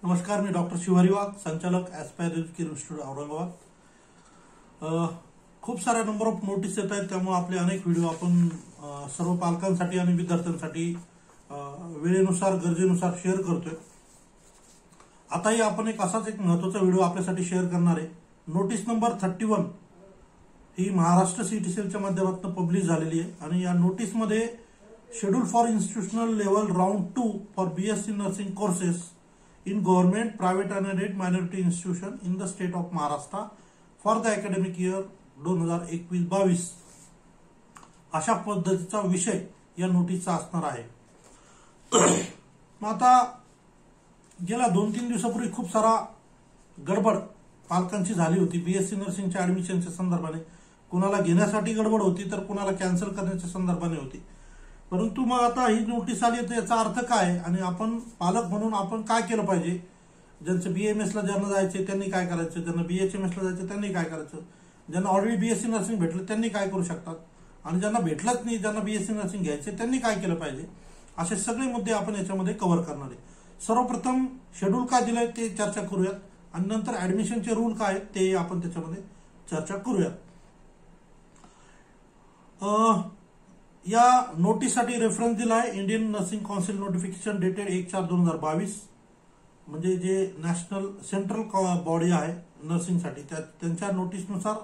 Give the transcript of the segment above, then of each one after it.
नमस्कार, मी डॉक्टर शिवारी वाघ, संचालक aspire education institute Aurangabad. खूप साऱ्या नंबर ऑफ नोटीस येत आहेत, त्यामुळे आपले अनेक व्हिडिओ आपण सर्व पालकांसाठी आणि विद्यार्थ्यांसाठी वेळेनुसार गरजेनुसार शेअर करतोय. आताही आपण असाच एक महत्त्वाचा व्हिडिओ आपल्यासाठी शेअर करणार आहे. नोटीस नंबर 31 ही महाराष्ट्र सीटीसीएलच्या माध्यमातून पब्लिश झालेली आहे आणि या नोटीसमध्ये schedule for institutional level round 2 for BSc nursing courses in government, private and aided minority institution in the state of Maharashtra for the academic year 2021-22 अशा पद्धतीचा विषय या नोटीसचा असणार आहे. मग आता गेल्या 2-3 दिवसापूर्वी खूप सारा गडबड पालकांची झाली होती. बीएससी नर्सिंगच्या ऍडमिशनच्या संदर्भाने कुणाला घेण्यासाठी गडबड होती तर कुणाला कॅन्सल करण्याच्या संदर्भाने होती. परंतु मग आता ही नोटीस आली तर याचा अर्थ काय आणि आपण पालक म्हणून आपण काय केलं पाहिजे. ज्यांचं बीएमएसला ज्यांना जायचे त्यांनी काय करायचं, ज्यांना बीएचएमएसला जायचं त्यांनी काय करायचं, ज्यांना ऑलरेडी बीएससी नर्सिंग भेटलं त्यांनी काय करू शकतात आणि ज्यांना भेटलंच नाही, ज्यांना बीएससी नर्सिंग घ्यायचे त्यांनी काय केलं पाहिजे, असे सगळे मुद्दे आपण याच्यामध्ये कव्हर करणार आहे. सर्वप्रथम शेड्यूल काय दिलंय ते चर्चा करूयात आणि नंतर ऍडमिशनचे रूल काय आहेत ते आपण त्याच्यामध्ये चर्चा करूयात. या नोटीससाठी रेफरन्स दिला आहे Indian Nursing council notification dated 1/4/2022, म्हणजे जे नॅशनल सेंट्रल बॉडी आहे नर्सिंगसाठी त्यांच्या नोटीसनुसार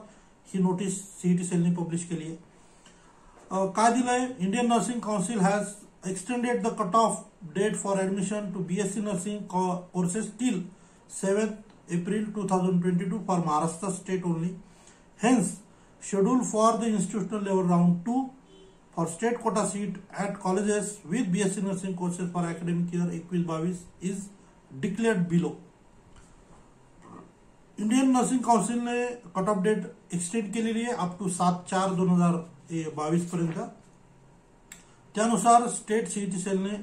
ही नोटीस सीईटीसीएलने पब्लिश केली आहे. काय दिलंय, Indian Nursing Council has extended the cut off date for admission to BSc nursing courses till 7 April 2022 for Maharashtra state only. Hence schedule for the institutional level round 2 for state quota seat at colleges with BSc nursing courses for academic year 21-22 is declared below. Indian nursing काउन्सिलने cut off date extend केलेली आहे up to 7/4/2022 पर्यंत. त्यानुसार state सीईटीसीएलने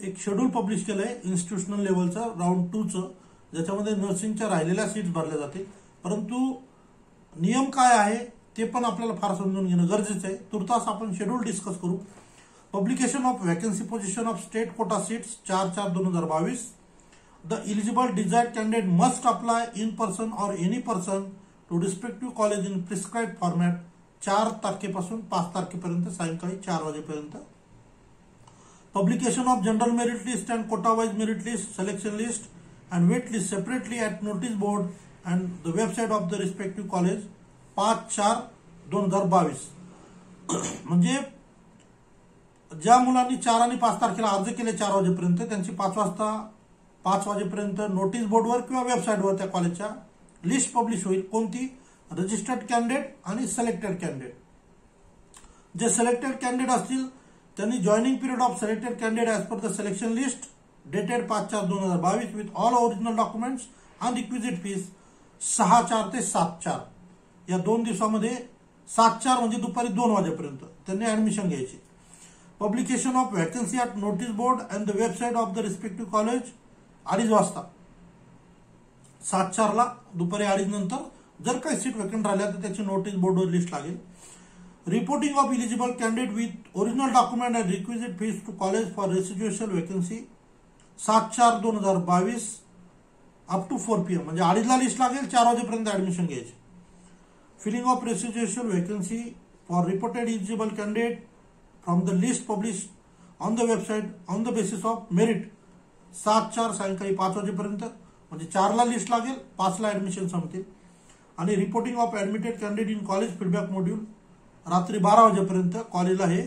एक schedule publish केलंय institutional लेवलचं round 2चं, ज्याच्यामध्ये नर्सिंगच्या राहिलेल्या seats भरल्या जातील. परंतु नियम काय आहे ते पण आपल्याला फार समजून घेणं गरजेचं आहे. तुर्तास आपण शेड्यूल डिस्कस करू. Publication of vacancy position of state quota seats 4/4/2022. The eligible desired candidate must apply in person or any person to respective college in prescribe format 4 तारखेपासून 5 तारखेपर्यंत सायंकाळी 4 वाजेपर्यंत. Publication of general merit list and quota wise merit list, selection list and wait list separately at notice board and the website of the respective college 5/4/2022. म्हणजे ज्या मुलांनी 4 आणि 5 तारखेला अर्ज केले 4 वाजेपर्यंत त्यांची 5 वाजेपर्यंत नोटीस बोर्डवर किंवा वेबसाईटवर त्या कॉलेजच्या लिस्ट पब्लिश होईल. कोणती? रजिस्टर्ड कॅन्डिडेट आणि सिलेक्टेड कॅन्डिडेट. जे सिलेक्टेड कॅन्डिडेट असतील त्यांनी joining period of selected candidate as per the selection list dated 5/4/2022 with all original documents and requisite fees 6/4 ते 7/4 या 2 दिवसामध्ये 7/4 म्हणजे दुपारी 2 वाजेपर्यंत त्यांनी ऍडमिशन घ्यायची. Publication of vacancy at notice board and the website of the respective college 2:30 वाजता 7/4 दुपारी 2:30 नंतर जर काही सीट वेकंट राहिल्या तर त्याची नोटीस बोर्डवर लिस्ट लागेल. Reporting of eligible candidate with original document and requisite fees to college for residual vacancy 7/4/2022 up to 4 PM म्हणजे 2:30 लिस्ट लागेल, 4 वाजेपर्यंत ऍडमिशन घ्यायची. Filling of residual vacancy for reported eligible candidate from the list published on the website on the basis of merit 7/4 सायंकाळी 5 वाजेपर्यंत म्हणजे 4 list लागेल, 5 admission संपतील. आणि reporting of admitted candidate in college feedback module रात्री 12 वाजेपर्यंत कॉलेजला हे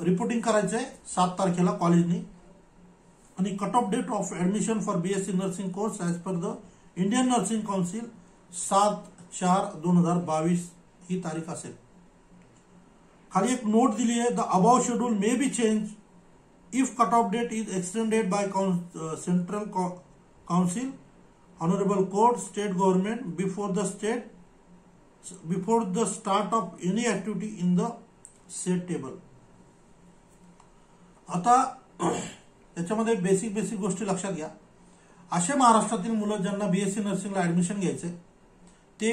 रिपोर्टिंग करायचं आहे 7 तारखेला कॉलेजनी. आणि cut off date of admission for BSc nursing course as per the Indian Nursing Council 7/4/2022 ही तारीख असेल. खाली एक नोट दिली आहे, the above schedule may be change if cut off date is extended by central council honourable court state government before the start of any activity in the set table. आता याच्यामध्ये basic गोष्टी लक्षात घ्या. असे महाराष्ट्रातील मुलं ज्यांना बीएससी नर्सिंगला ऍडमिशन घ्यायचे ते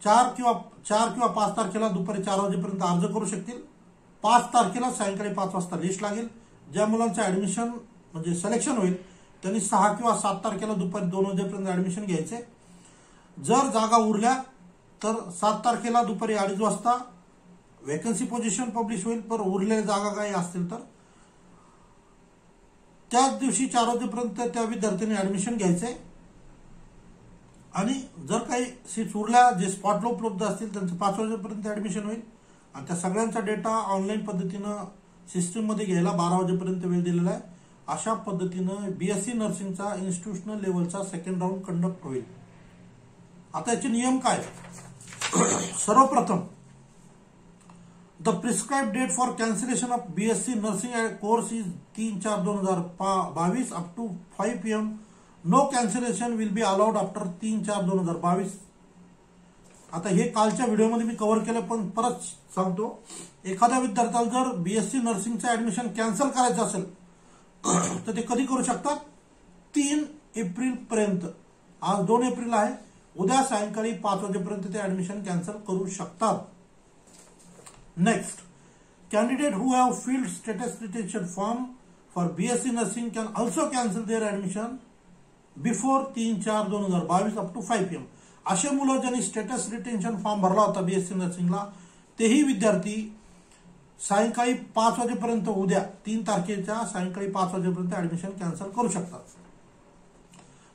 4 किंवा 5 तारखेला दुपारी 4 वाजेपर्यंत अर्ज करू शकतील. 5 तारखेला सायंकाळी 5 वाजता लिस्ट लागेल. ज्या मुलांचं ऍडमिशन म्हणजे सिलेक्शन होईल त्यांनी 6 किंवा 7 तारखेला दुपारी 2 वाजेपर्यंत ऍडमिशन घ्यायचे. जर जागा उरल्या तर 7 तारखेला दुपारी 2:30 वाजता वेकन्सी पोझिशन पब्लिश होईल. पण उरलेल्या जागा काही असतील तर त्याच दिवशी 4 वाजेपर्यंत त्या विद्यार्थ्यांनी ऍडमिशन घ्यायचे. आणि जर काही सीट्स उरल्या जे स्पॉटला उपलब्ध असतील त्यांचं 5 वाजेपर्यंत ऍडमिशन होईल. आणि त्या सगळ्यांचा डेटा ऑनलाईन पद्धतीनं सिस्टीममध्ये घ्यायला 12 वाजेपर्यंत वेळ दिलेला आहे. अशा पद्धतीनं बीएससी नर्सिंगचा इन्स्टिट्यूशनल लेवलचा सेकंड राऊंड कंडक्ट होईल. आता याचे नियम काय? सर्वप्रथम the prescribe date for cancellation of BSc nursing course is 3/4/2022 up to 5 PM. No cancellation will be allowed after 3/4/2022. आता हे कालच्या व्हिडिओमध्ये मी कव्हर केलं पण परत सांगतो. एखाद्या विद्यार्थ्याला जर बीएससी नर्सिंगचं ऍडमिशन कॅन्सल करायचं असेल तर ते कधी करू शकतात? 3 एप्रिल पर्यंत. आज 2 एप्रिल आहे. उद्या सायंकाळी 5 वाजेपर्यंत ते ऍडमिशन कॅन्सल करू शकतात. Next, candidate who have filled status retention form for BSc nursing can also cancel their admission before 3/4/2022 up to 5 PM. असे मुलं ज्यांनी स्टेटस रिटेन्शन फॉर्म भरला होता बीएससी नर्सिंगला तेही विद्यार्थी सायंकाळी 5 वाजेपर्यंत उद्या 3 तारखेच्या सायंकाळी 5 वाजेपर्यंत ऍडमिशन कॅन्सल करू शकतात.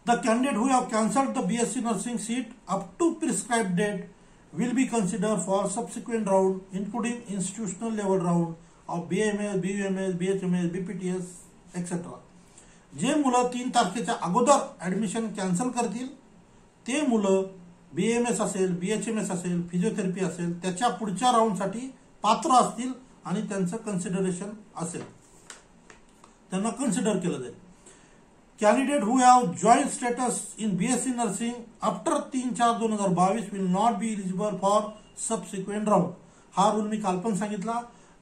The candidate who have cancelled the BSc nursing seat up to prescribed date will be considered for subsequent round, including institutional level round of BAMS, BUMS, BHMS, BPTS, etc. जे मुलं 3 तारखेच्या अगोदर admission cancel करतील ते मुलं BAMS असेल, BHMS असेल, physiotherapy असेल त्याच्या पुढच्या राऊंडसाठी पात्र असतील आणि त्यांचं कन्सिडरेशन असेल, त्यांना कन्सिडर केलं जाईल. Candidate who have joint status in BSc Nursing after 3/4/2022 will not be eligible for subsequent round. हा रूल मी काल पण सांगितला.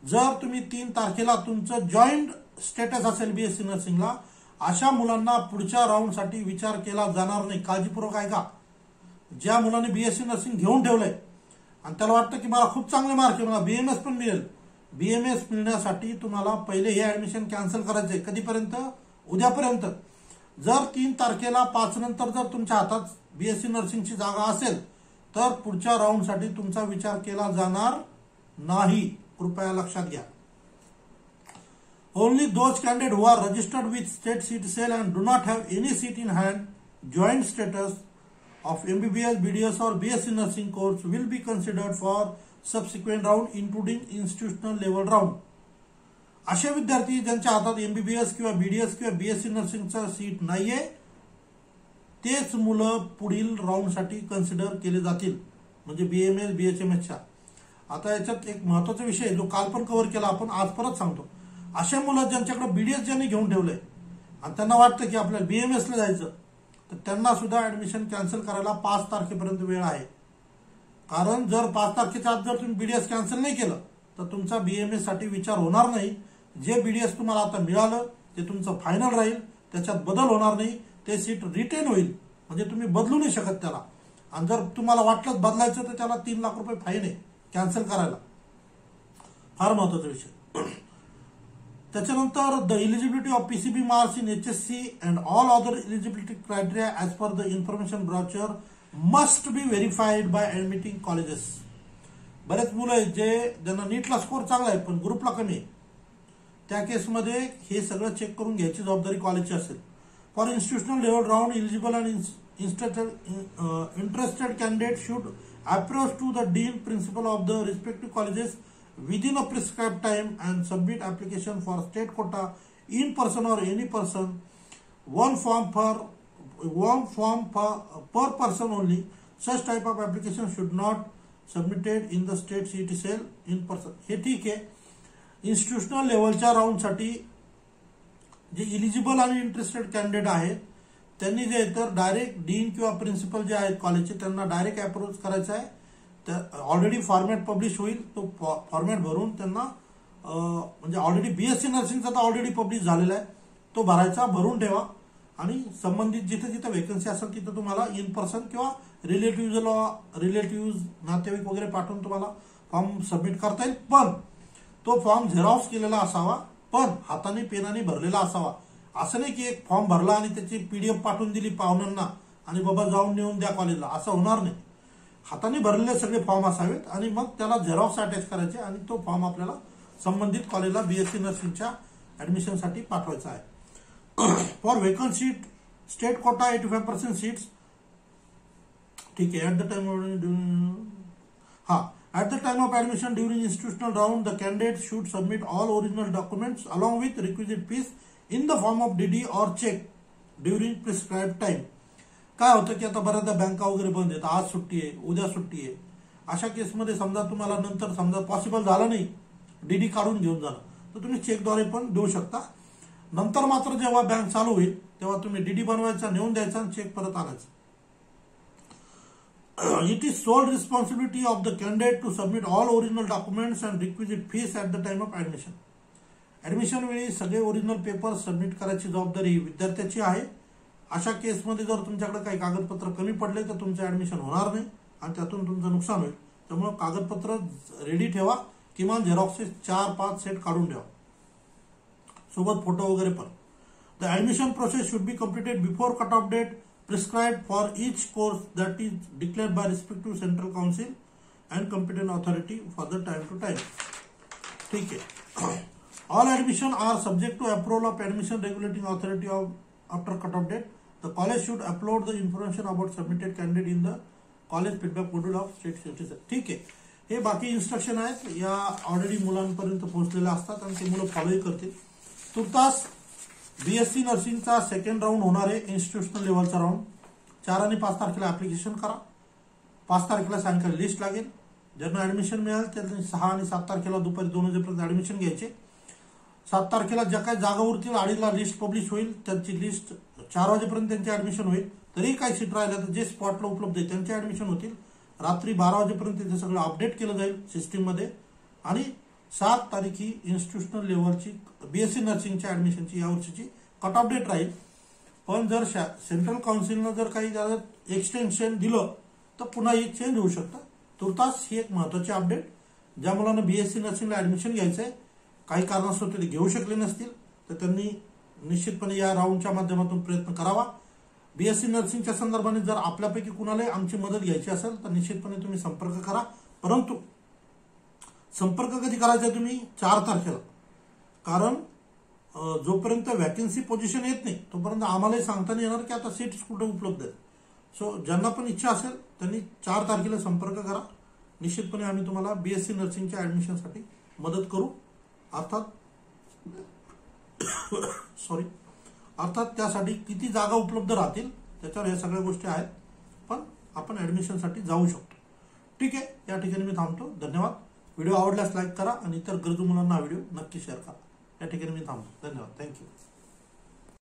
जर तुम्ही 3 तारखेला तुमचं जॉईंट स्टेटस असेल बीएससी नर्सिंगला अशा मुलांना पुढच्या राऊंडसाठी विचार केला जाणार नाही. काळजीपूर्वक ऐका. ज्या मुलांनी बीएससी नर्सिंग घेऊन ठेवलंय आणि त्याला वाटतं की मला खूप चांगले मार्क आहे, मला बीएमएस पण मिळेल, बीएमएस मिळण्यासाठी तुम्हाला पहिले हे ऍडमिशन कॅन्सल करायचंय. कधीपर्यंत? उद्यापर्यंत. जर 3 तारखेला 5 नंतर जर तुमच्या हातात बीएससी नर्सिंगची जागा असेल तर पुढच्या राऊंडसाठी तुमचा विचार केला जाणार नाही. कृपया लक्षात घ्या. Only those candidate who are registered with state seat cell and do not have any seat in hand joint status of MBBS, BDS और BSc nursing course will be considered for subsequent round including institutional level round. असे विद्यार्थी ज्यांच्या हातात MBBS किंवा BDS किंवा BSc नर्सिंगचा seat नाहीये तेच मुलं पुढील राऊंडसाठी कन्सिडर केले जातील, म्हणजे बीएमएस, बीएचएमएसच्या. आता याच्यात एक महत्वाचा विषय जो काल पण कव्हर केला आपण, आज परत सांगतो. अशा मुलं ज्यांच्याकडे बीडीएस ज्यांनी घेऊन ठेवलंय आणि त्यांना वाटतं की आपल्याला बीएमएसला जायचं तर त्यांना सुद्धा ऍडमिशन कॅन्सल करायला 5 तारखेपर्यंत वेळ आहे. कारण जर 5 तारखेच्या आत जर तुम्ही बीडीएस कॅन्सल नाही केलं तर तुमचा बीएमएस साठी विचार होणार नाही. जे बीडीएस तुम्हाला आता मिळालं ते तुमचं फायनल राहील, त्याच्यात बदल होणार नाही, ते सीट रिटेन होईल, म्हणजे तुम्ही बदलू नाही शकत त्याला. आणि जर तुम्हाला वाटलंच बदलायचं तर त्याला 3 लाख रुपये फाईन आहे कॅन्सल करायला. फार महत्वाचा विषय. त्याच्यानंतर the eligibility of PCB marks in HSC and all other eligibility criteria as per the information brochure must be verified by admitting colleges. बरेच मुलं आहेत ज्यांना नीटला स्कोर चांगला आहे पण ग्रुपला कमी आहे, त्या केसमध्ये हे सगळं चेक करून घ्यायची जबाबदारी कॉलेजची असेल. For institutional level round eligible and interested candidate should approach to the dean principal of the respective colleges within a prescribed time and submit application for state quota in person or any person. One form per person only. Such type of application should not submitted in the state CET cell in person. हे ठीक आहे. Institutional लेवलच्या राऊंडसाठी जे eligible आणि interested candidate आहेत त्यांनी जे तर direct dean किंवा प्रिन्सिपल जे आहेत कॉलेजचे त्यांना डायरेक्ट अप्रोच करायचा आहे. ऑलरेडी फॉर्मॅट पब्लिश होईल, तो फॉर्मॅट भरून त्यांना म्हणजे ऑलरेडी बीएससी नर्सिंगचा तर ऑलरेडी पब्लिश झालेला आहे, तो भरायचा, भरून ठेवा आणि संबंधित जिथे जिथे वेकन्सी असेल तिथे तुम्हाला इन पर्सन किंवा रिलेटिव्ह नातेवाईक वगैरे पाठवून तुम्हाला फॉर्म सबमिट करता येईल. पण तो फॉर्म झेरॉक्स केलेला असावा, पण हाताने पेनाने भरलेला असावा. असं नाही की एक फॉर्म भरला आणि त्याची PDF पाठवून दिली पाहुण्यांना आणि बाबा जाऊन नेऊन द्या कॉलेजला, असं होणार नाही. हाताने भरलेले सगळे फॉर्म असावेत आणि मग त्याला झेरॉक्स अटॅच करायचे आणि तो फॉर्म आपल्याला संबंधित कॉलेजला BSc नर्सिंगच्या ऍडमिशनसाठी पाठवायचा आहे. For vacant seat state quota 85% seats. ठीक आहे. At the time of admission during institutional round the candidate should submit all original documents along with requisite fees in the form of DD और check during prescribe time. काय होतं की आता बऱ्याचदा बँका वगैरे बंद आहेत, आज सुट्टी आहे, उद्या सुट्टी आहे. अशा केसमध्ये समजा तुम्हाला नंतर समजा पॉसिबल झालं नाही DD काढून घेऊन जाणं, तर तुम्ही चेकद्वारे पण देऊ शकता. नंतर मात्र जेव्हा बँक चालू होईल तेव्हा तुम्ही DD बनवायचा, नेऊन द्यायचा आणि चेक परत आणायचा. It is sole responsibility of the candidate to submit all original documents and requisite fees at the time of admission. Admission वेळी सगळे ओरिजिनल पेपर सबमिट करायची जबाबदारी विद्यार्थ्याची आहे. अशा केसमध्ये जर तुमच्याकडे काही कागदपत्र कमी पडले तर तुमचं ऍडमिशन होणार नाही आणि त्यातून तुमचं नुकसान होईल. त्यामुळे कागदपत्र रेडी ठेवा, किमान झेरॉक्सचे 4-5 सेट काढून ठेवा, सोबत फोटो वगैरे पण. The admission process should be completed before cut off date prescribed for each course that is declared by respective central council and competent authority for the time to time. ठीक है. All admission are subject to approval of admission regulating authority of after cut off date. The college should upload the information about submitted candidate in the college feedback module of state safety. ठीक आहे. हे बाकी instruction आहेत, या already मुलांपर्यंत पोहोचलेल्या असतात आणि ते मुलं फॉलोही करतील. तुर्तास BSc नर्सिंगचा सेकंड राऊंड होणार आहे, इन्स्टिट्यूशनल लेवलचा राऊंड. 4 आणि 5 तारखेला ऍप्लिकेशन करा. 5 तारखेला सायंकाळी लिस्ट लागेल. ज्यांना ऍडमिशन मिळाल त्यांनी 6 आणि 7 तारखेला दुपारी 2 वाजेपर्यंत ऍडमिशन घ्यायचे. 7 तारखेला ज्या काही जागा उरतील 2:30ला लिस्ट पब्लिश होईल. त्यांची लिस्ट 4 वाजेपर्यंत त्यांचे ऍडमिशन होईल. तरी काही सीट राहिल्या तर जे स्पॉटला उपलब्ध आहे त्यांचे ऍडमिशन होतील. रात्री 12 वाजेपर्यंत ते सगळं अपडेट केलं जाईल सिस्टीममध्ये आणि 7 तारखे इन्स्टिट्यूशनल लेवलची BSc नर्सिंगच्या ऍडमिशनची यावर्षीची कट ऑफ डेट राहील. पण जर सेंट्रल काउन्सिलनं जर काही एक्सटेन्शन दिलं तर पुन्हा हे चेंज होऊ शकतं. तुर्तास ही एक महत्वाची अपडेट. ज्या मुलांना BSc नर्सिंगला ऍडमिशन घ्यायचं आहे, काही कारणास्तव ते घेऊ शकले नसतील तर त्यांनी निश्चितपणे या राऊंडच्या माध्यमातून प्रयत्न करावा. BSc नर्सिंगच्या संदर्भाने जर आपल्यापैकी कुणालाही आमची मदत घ्यायची असेल तर निश्चितपणे तुम्ही संपर्क करा. परंतु संपर्क कधी करायचा तुम्ही? 4 तारखेला. कारण जोपर्यंत वॅकन्सी पोझिशन येत नाही तोपर्यंत आम्हालाही सांगता नाही येणार की आता सीट्स कुठे उपलब्ध आहेत. सो ज्यांना पण इच्छा असेल त्यांनी 4 तारखेला संपर्क करा. निश्चितपणे आम्ही तुम्हाला BSc नर्सिंगच्या ऍडमिशनसाठी मदत करू. अर्थात त्यासाठी किती जागा उपलब्ध राहतील त्याच्यावर या सगळ्या गोष्टी आहेत, पण आपण ऍडमिशनसाठी जाऊ शकतो. ठीक आहे. या ठिकाणी मी थांबतो. धन्यवाद. व्हिडिओ आवडल्यास लाईक करा आणि इतर गरजू मुलांना व्हिडिओ नक्की शेअर करा. या ठिकाणी मी थांबतो. धन्यवाद. थँक्यू.